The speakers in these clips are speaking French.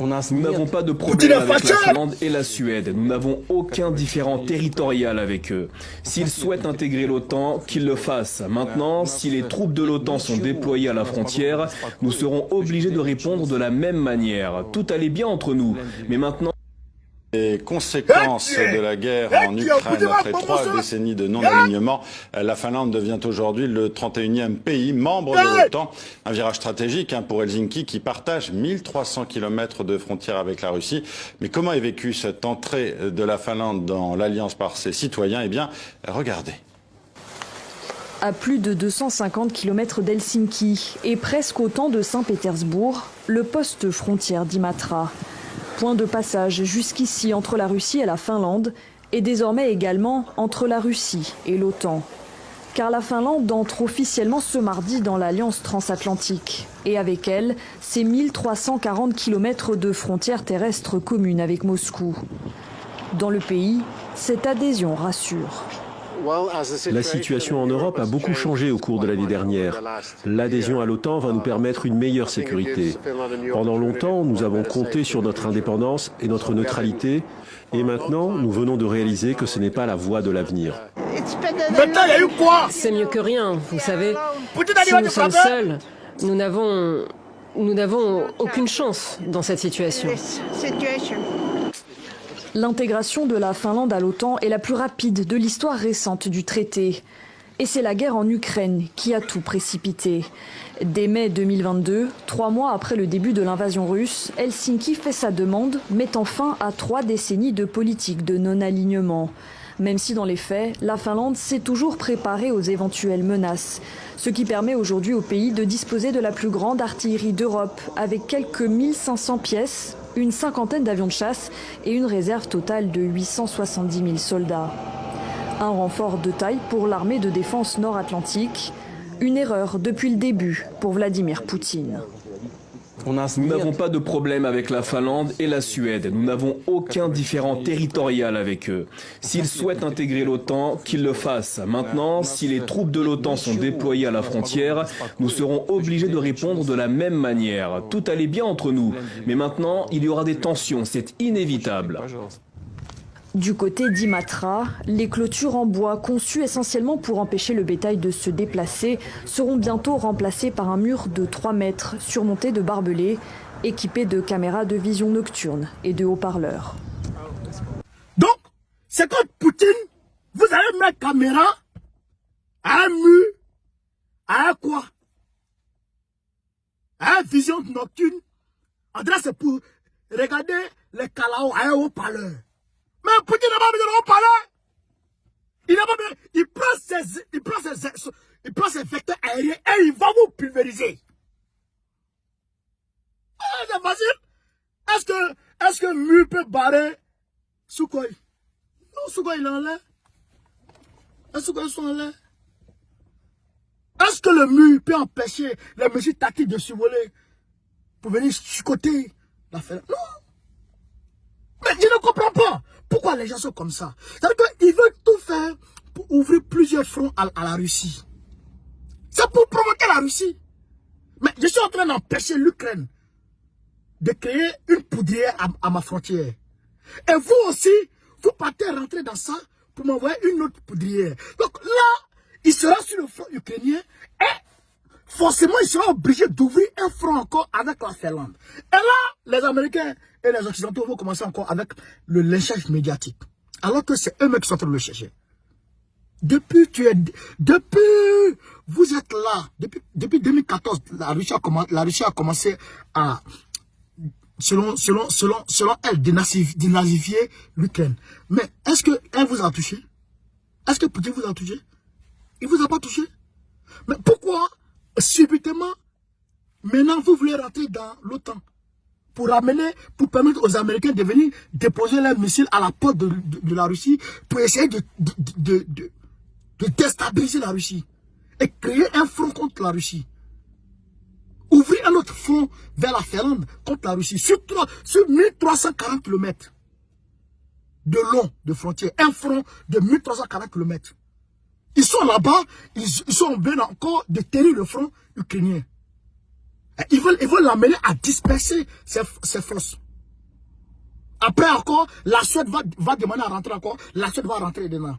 Nous n'avons pas de problème avec la Finlande et la Suède. Nous n'avons aucun différend territorial avec eux. S'ils souhaitent intégrer l'OTAN, qu'ils le fassent. Maintenant, si les troupes de l'OTAN sont déployées à la frontière, nous serons obligés de répondre de la même manière. Tout allait bien entre nous. Mais maintenant... Les conséquences de la guerre en Ukraine après 3 décennies de non-alignement, la Finlande devient aujourd'hui le 31e pays membre de l'OTAN. Un virage stratégique pour Helsinki qui partage 1300 km de frontières avec la Russie. Mais comment est vécue cette entrée de la Finlande dans l'Alliance par ses citoyens? Eh bien, regardez. À plus de 250 km d'Helsinki et presque autant de Saint-Pétersbourg, le poste frontière d'Imatra. Point de passage jusqu'ici entre la Russie et la Finlande et désormais également entre la Russie et l'OTAN. Car la Finlande entre officiellement ce mardi dans l'Alliance transatlantique. Et avec elle, ses 1340 km de frontières terrestres communes avec Moscou. Dans le pays, cette adhésion rassure. La situation en Europe a beaucoup changé au cours de l'année dernière. L'adhésion à l'OTAN va nous permettre une meilleure sécurité. Pendant longtemps, nous avons compté sur notre indépendance et notre neutralité. Et maintenant, nous venons de réaliser que ce n'est pas la voie de l'avenir. C'est mieux que rien, vous savez. Si nous sommes seuls, nous n'avons aucune chance dans cette situation. L'intégration de la Finlande à l'OTAN est la plus rapide de l'histoire récente du traité. Et c'est la guerre en Ukraine qui a tout précipité. Dès mai 2022, 3 mois après le début de l'invasion russe, Helsinki fait sa demande, mettant fin à 3 décennies de politique de non-alignement. Même si dans les faits, la Finlande s'est toujours préparée aux éventuelles menaces. Ce qui permet aujourd'hui au pays de disposer de la plus grande artillerie d'Europe, avec quelques 1500 pièces, une cinquantaine d'avions de chasse et une réserve totale de 870 000 soldats. Un renfort de taille pour l'armée de défense nord-atlantique. Une erreur depuis le début pour Vladimir Poutine. Nous n'avons pas de problème avec la Finlande et la Suède. Nous n'avons aucun différend territorial avec eux. S'ils souhaitent intégrer l'OTAN, qu'ils le fassent. Maintenant, si les troupes de l'OTAN sont déployées à la frontière, nous serons obligés de répondre de la même manière. Tout allait bien entre nous. Mais maintenant, il y aura des tensions. C'est inévitable. Du côté d'Imatra, les clôtures en bois conçues essentiellement pour empêcher le bétail de se déplacer seront bientôt remplacées par un mur de 3 mètres surmonté de barbelés, équipé de caméras de vision nocturne et de haut-parleurs. Donc, c'est comme Poutine, vous allez mettre caméra à un mur, à un quoi? À une vision nocturne. En vrai, c'est pour regarder les calaos à un haut-parleur. Mais Poutine n'a pas besoin de haut-parleur. Il n'a pas besoin. Il prend ses vecteurs aériens et il va vous pulvériser. Ah, c'est facile. Est-ce que Mu peut barrer Sukhoi? Non, Sukhoi il est en l'air. Est-ce que sont en l'air? Est-ce que le Mu peut empêcher les mesures tactiques de survoler pour venir chicoter la Finlande? Non. Mais je ne comprends pas. Pourquoi les gens sont comme ça? C'est-à-dire qu'ils veulent tout faire pour ouvrir plusieurs fronts à la Russie. C'est pour provoquer la Russie. Mais je suis en train d'empêcher l'Ukraine de créer une poudrière à ma frontière. Et vous aussi, vous partez rentrer dans ça pour m'envoyer une autre poudrière. Donc là, il sera sur le front ukrainien et forcément, il sera obligé d'ouvrir un front encore avec la Finlande. Et là, les Américains et les Occidentaux vont commencer encore avec le lynchage médiatique. Alors que c'est eux-mêmes qui sont en train de le chercher. Depuis vous êtes là, depuis 2014, la Russie a commencé à, selon elle, dénazifier l'Ukraine. Mais est-ce qu'elle vous a touché? Est-ce que Poutine vous a touché? Il ne vous a pas touché? Mais pourquoi, subitement, maintenant vous voulez rentrer dans l'OTAN pour permettre aux Américains de venir déposer leurs missiles à la porte de la Russie pour essayer de déstabiliser la Russie et créer un front contre la Russie. Ouvrir un autre front vers la Finlande contre la Russie sur 1340 km de long de frontière. Un front de 1340 km. Ils sont là-bas, ils sont en train encore de tenir le front ukrainien. Ils veulent l'amener à disperser ses forces. Après encore, la Suède va demander à rentrer encore. La Suède va rentrer dedans.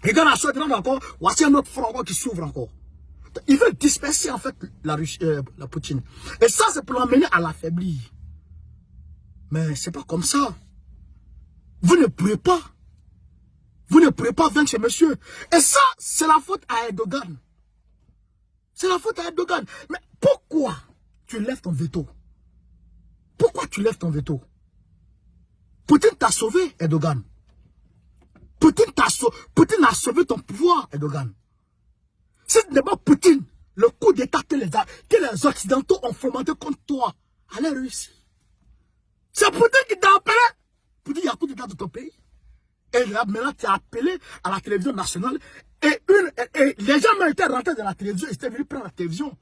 Et quand la Suède rentre encore, voici un autre front encore qui s'ouvre encore. Il veut disperser en fait la Poutine. Et ça, c'est pour l'emmener à l'affaiblir. Mais c'est pas comme ça. Vous ne pourrez pas. Vous ne pourrez pas vaincre ce monsieur. Et ça, c'est la faute à Erdogan. C'est la faute à Erdogan. Mais pourquoi tu lèves ton veto? Pourquoi tu lèves ton veto? Poutine t'a sauvé, Erdogan. Poutine a sauvé ton pouvoir, Erdogan. Si ce n'est pas Poutine, le coup d'État que les Occidentaux ont fomenté contre toi, allait réussir. C'est Poutine qui t'a appelé. Poutine, il y a un coup d'État de ton pays. Et là, maintenant, tu as appelé à la télévision nationale. Et les gens ont été rentrés dans la télévision, ils étaient venus prendre la télévision.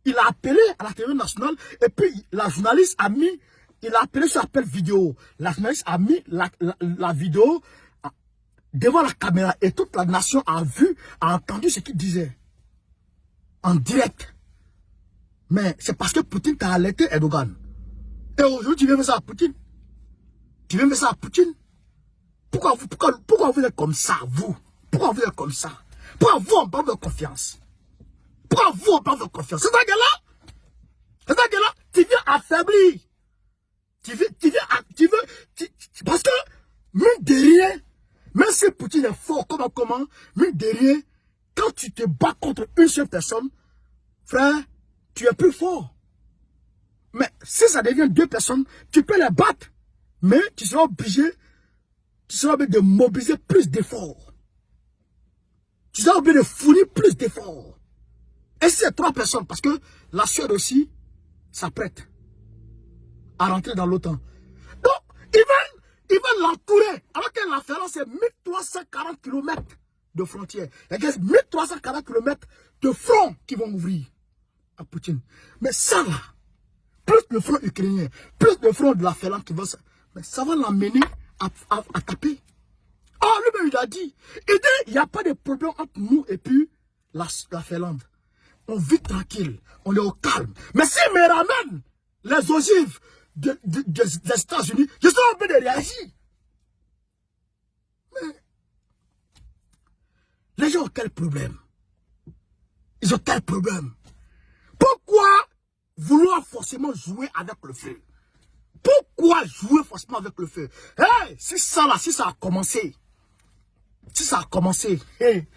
Il a appelé à la télévision nationale. Et puis, la journaliste a mis, il a appelé sur appel vidéo. La journaliste a mis la vidéo devant la caméra. Et toute la nation a vu, a entendu ce qu'il disait. En direct. Mais c'est parce que Poutine t'a alerté, Erdogan. Et aujourd'hui, tu viens faire ça à Poutine. Tu viens faire ça à Poutine. Pourquoi vous êtes comme ça, vous? Pourquoi vous êtes comme ça? Pourquoi vous, on parle de confiance? Pourquoi vous, on parle de confiance? C'est ça que là, tu viens affaiblir. Parce que, mine de rien, même si Poutine est fort, comment, mine de rien, quand tu te bats contre une seule personne, frère, tu es plus fort. Mais si ça devient deux personnes, tu peux les battre. Mais tu seras obligé de mobiliser plus d'efforts. Tu seras obligé de fournir plus d'efforts. Et c'est trois personnes, parce que la Suède aussi s'apprête à rentrer dans l'OTAN. Donc, ils veulent l'entourer. Alors que la Finlande, c'est 1340 km de frontières. Il y a 1340 km de front qui vont ouvrir à Poutine. Mais ça là, plus le front ukrainien, plus le front de la Finlande qui va... Mais ça va l'emmener à taper. Oh, lui-même, il a dit. Il n'y a pas de problème entre nous et puis la Finlande. On vit tranquille. On est au calme. Mais s'il me ramène les ogives des États-Unis, je serai obligé de réagir. Mais les gens ont quel problème? Ils ont quel problème? Pourquoi vouloir forcément jouer avec le feu? Pourquoi jouer forcément avec le feu? Hey, si ça a commencé. Si ça a commencé, hey,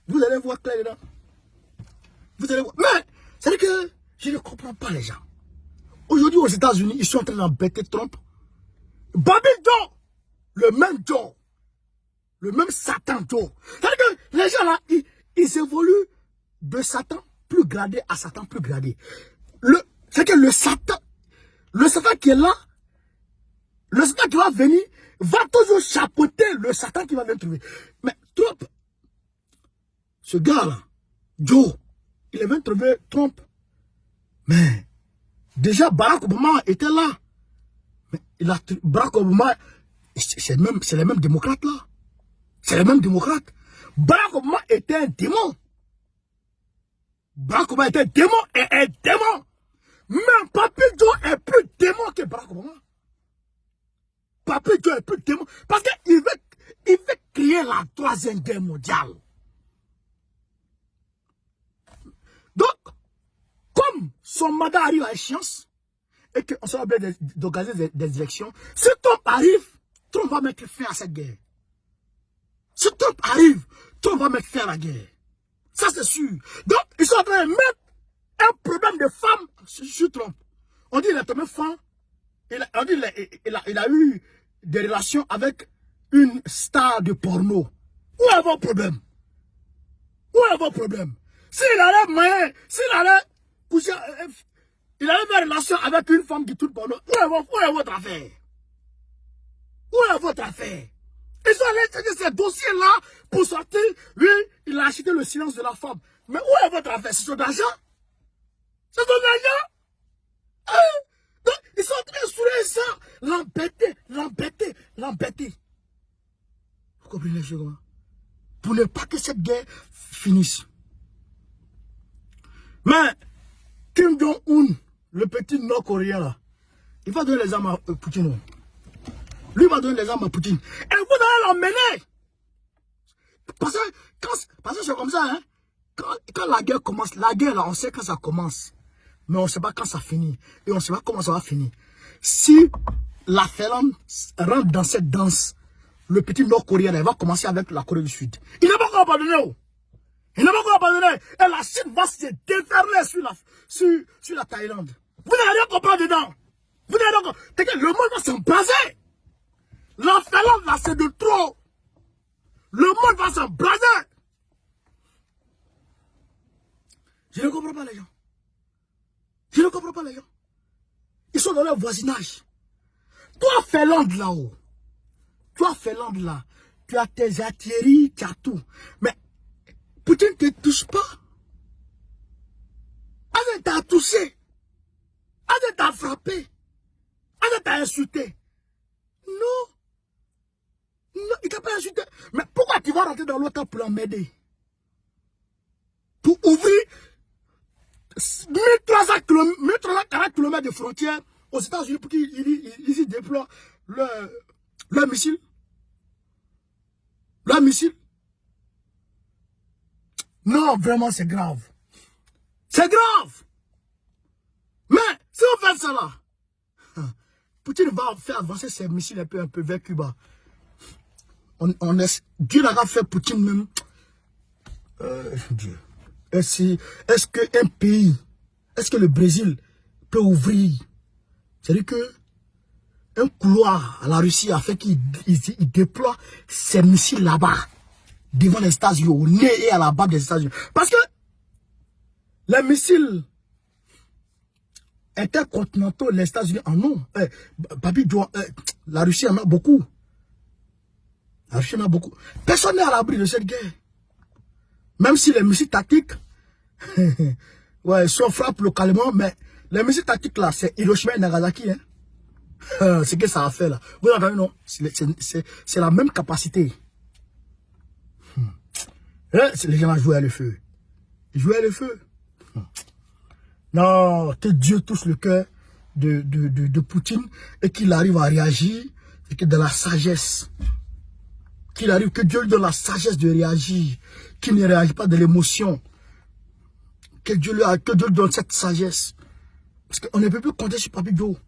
vous allez voir clair dedans. Vous allez voir. Mais, c'est que je ne comprends pas les gens. Aujourd'hui, aux États-Unis, ils sont en train d'embêter Trump. Bobby Joe, le même Joe. Le même Satan Joe. C'est-à-dire que les gens là, ils évoluent de Satan plus gradé à Satan plus gradé. C'est que le Satan qui est là, le Satan qui va venir, va toujours chapeauter le Satan qui va venir trouver. Mais Trump, ce gars-là, Joe, il est venu trouver Trump. Mais déjà Barack Obama était là. Mais Barack Obama, c'est les mêmes démocrates là. C'est les mêmes démocrates. Barack Obama était un démon. Barack Obama était un démon et un démon. Même Papy Joe est plus démon que Barack Obama. Papy Joe est plus démon. Parce qu'il veut créer la troisième guerre mondiale. Donc, comme son mandat arrive à échéance, et qu'on sera obligé d'organiser des élections, si Trump arrive, Trump va mettre fin à cette guerre. Si Trump arrive, Trump va mettre fin à la guerre. Ça c'est sûr. Donc, ils sont en train de mettre un problème de femme sur Trump. On dit qu'il est tombé femme. On dit qu'il a eu des relations avec une star de porno. Où est votre problème? Où est votre problème? S'il allait moyen, s'il allait coucher, il allait faire relation avec une femme qui tourne porno. Où est votre affaire? Où est votre affaire? Ils sont allés chercher ces dossiers-là pour sortir. Lui, il a acheté le silence de la femme. Mais où est votre affaire? C'est son argent? C'est son argent? Hein? Donc, ils sont en train de sourire ça. L'embêter. Vous comprenez les choses? Pour ne pas que cette guerre finisse. Mais, Kim Jong-un, le petit Nord-Coréen là, il va donner les armes à Poutine. Lui va donner les armes à Poutine. Et vous allez l'emmener. Parce que c'est comme ça, hein. Quand la guerre commence, la guerre là, on sait quand ça commence. Mais on ne sait pas quand ça finit. Et on ne sait pas comment ça va finir. Si la Finlande rentre dans cette danse, le petit Nord-Coréen, il va commencer avec la Corée du Sud. Il n'a pas encore abandonné. Il n'a pas encore abandonné. Et la Chine va se déferler sur la Thaïlande. Vous n'allez rien comprendre dedans. Vous n'allez rien comprendre. Le monde va s'embraser. La Finlande, là, c'est de trop. Le monde va s'embraser. Je ne comprends pas les gens. Je ne comprends pas les gens. Ils sont dans leur voisinage. Toi, Finlande là-haut. Toi, Finlande là. Tu as tes artilleries, tu as tout. Mais Poutine ne te touche pas. Azé t'a touché. Azé t'a frappé. Azé t'a insulté. Non. Non, il t'a pas insulté. Mais pourquoi tu vas rentrer dans l'OTAN pour l'emmerder? Pour ouvrir 1340 km de frontières aux États-Unis pour qu'ils y déploient leur missile. Leur missile. Non, vraiment, c'est grave. C'est grave. Mais, si on fait ça là, Poutine va faire avancer ses missiles un peu vers Cuba. Dieu n'a pas fait Poutine même. Dieu. Est-ce qu'un pays, est-ce que le Brésil peut ouvrir? C'est-à-dire que un couloir à la Russie a fait qu'il déploie ses missiles là-bas, devant les États-Unis, au nez et à la barbe des États-Unis. Parce que les missiles intercontinentaux, les États-Unis en ont. La Russie en a beaucoup. La Russie en a beaucoup. Personne n'est à l'abri de cette guerre. Même si les missiles tactiques, ouais, sont frappent localement, mais les missiles tactiques là, c'est Hiroshima et Nagasaki. Hein. C'est que ça a fait là. Vous entendez, non? C'est la même capacité. Les gens ont joué à le feu. Ils jouaient à le feu. Non, que Dieu touche le cœur de Poutine et qu'il arrive à réagir, et que de la sagesse. Qu'il arrive, que Dieu lui donne la sagesse de réagir, qu'il ne réagit pas de l'émotion. Que Dieu lui donne cette sagesse. Parce qu'on ne peut plus compter sur Papito.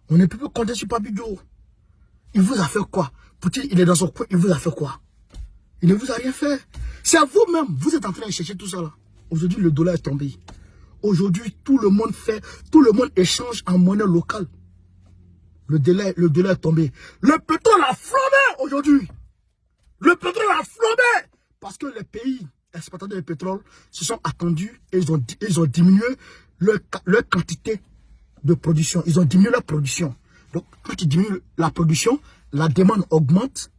On ne peut plus compter sur Papito. Il vous a fait quoi? Poutine, il est dans son coin, il vous a fait quoi? Il ne vous a rien fait. C'est à vous-même, vous êtes en train de chercher tout ça là. Aujourd'hui, le dollar est tombé. Aujourd'hui, tout le monde échange en monnaie locale. Le dollar est tombé. Le pétrole a flambé aujourd'hui. Le pétrole a flambé. Parce que les pays exportateurs de pétrole se sont attendus et ils ont diminué leur quantité de production. Ils ont diminué leur production. Donc, quand ils diminuent la production, la demande augmente.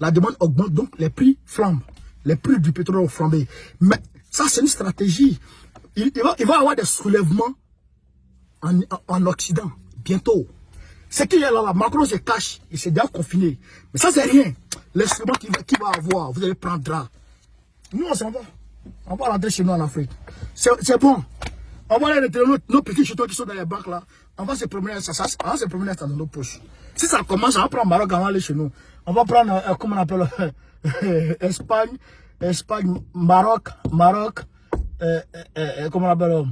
La demande augmente, donc les prix flambent. Les prix du pétrole ont flambé. Mais ça, c'est une stratégie. Il va y avoir des soulèvements en Occident, bientôt. C'est qu'il y a là, Macron se cache, il s'est déjà confiné. Mais ça, c'est rien. L'instrument qu'il va avoir, vous allez prendre drap. Nous, on s'en va. On va rentrer chez nous en Afrique. C'est bon. On va aller retirer nos petits chetons qui sont dans les banques là. On va se promener, on va se promener dans nos poches. Si ça commence, on va prendre Maroc, on va aller chez nous. On va prendre, comment on appelle, Espagne, Maroc, comment on appelle,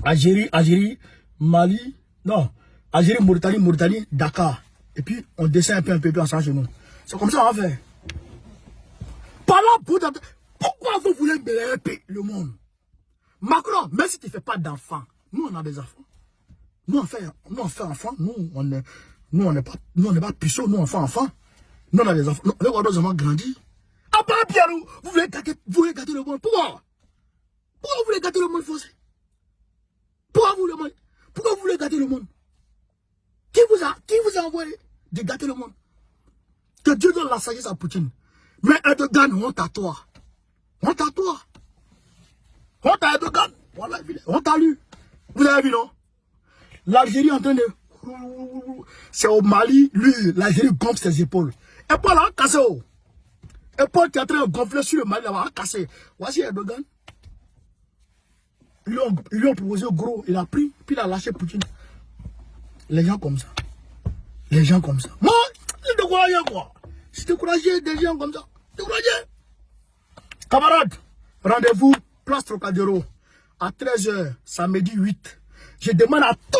Algérie, Mali, non, Algérie, Mauritanie, Dakar. Et puis, on descend un peu ensemble chez nous. C'est comme ça qu'on va faire. Par là, pourquoi vous voulez mêler le monde? Macron, même si tu ne fais pas d'enfants, nous on a des enfants. Nous on fait enfants, nous on n'est pas puceaux, nous on fait enfants. Nous on a des enfants, nous on a des enfants grandis. Ah bah Pierre, vous voulez gâter le monde, pourquoi? Pourquoi vous voulez gâter le monde forcé? Pourquoi vous voulez gâter le monde? Qui vous a envoyé de gâter le monde? Que Dieu donne la sagesse à Poutine. Mais Erdogan, honte à toi. Honte à toi. Honte à Erdogan. Voilà, honte à lui. Vous avez vu, non? L'Algérie est en train de... C'est au Mali, lui, l'Algérie gonfle ses épaules. Et Paul a cassé. Et Paul qui est en train de gonfler sur le Mali, là, a cassé. Voici Erdogan. Ils lui ont proposé gros, il a pris, puis il a lâché Poutine. Les gens comme ça. Les gens comme ça. Moi, découragé, quoi. Je suis découragé des gens comme ça. Découragé. Camarades, rendez-vous, place Trocadéro, à 13h, samedi 8. Je demande à tous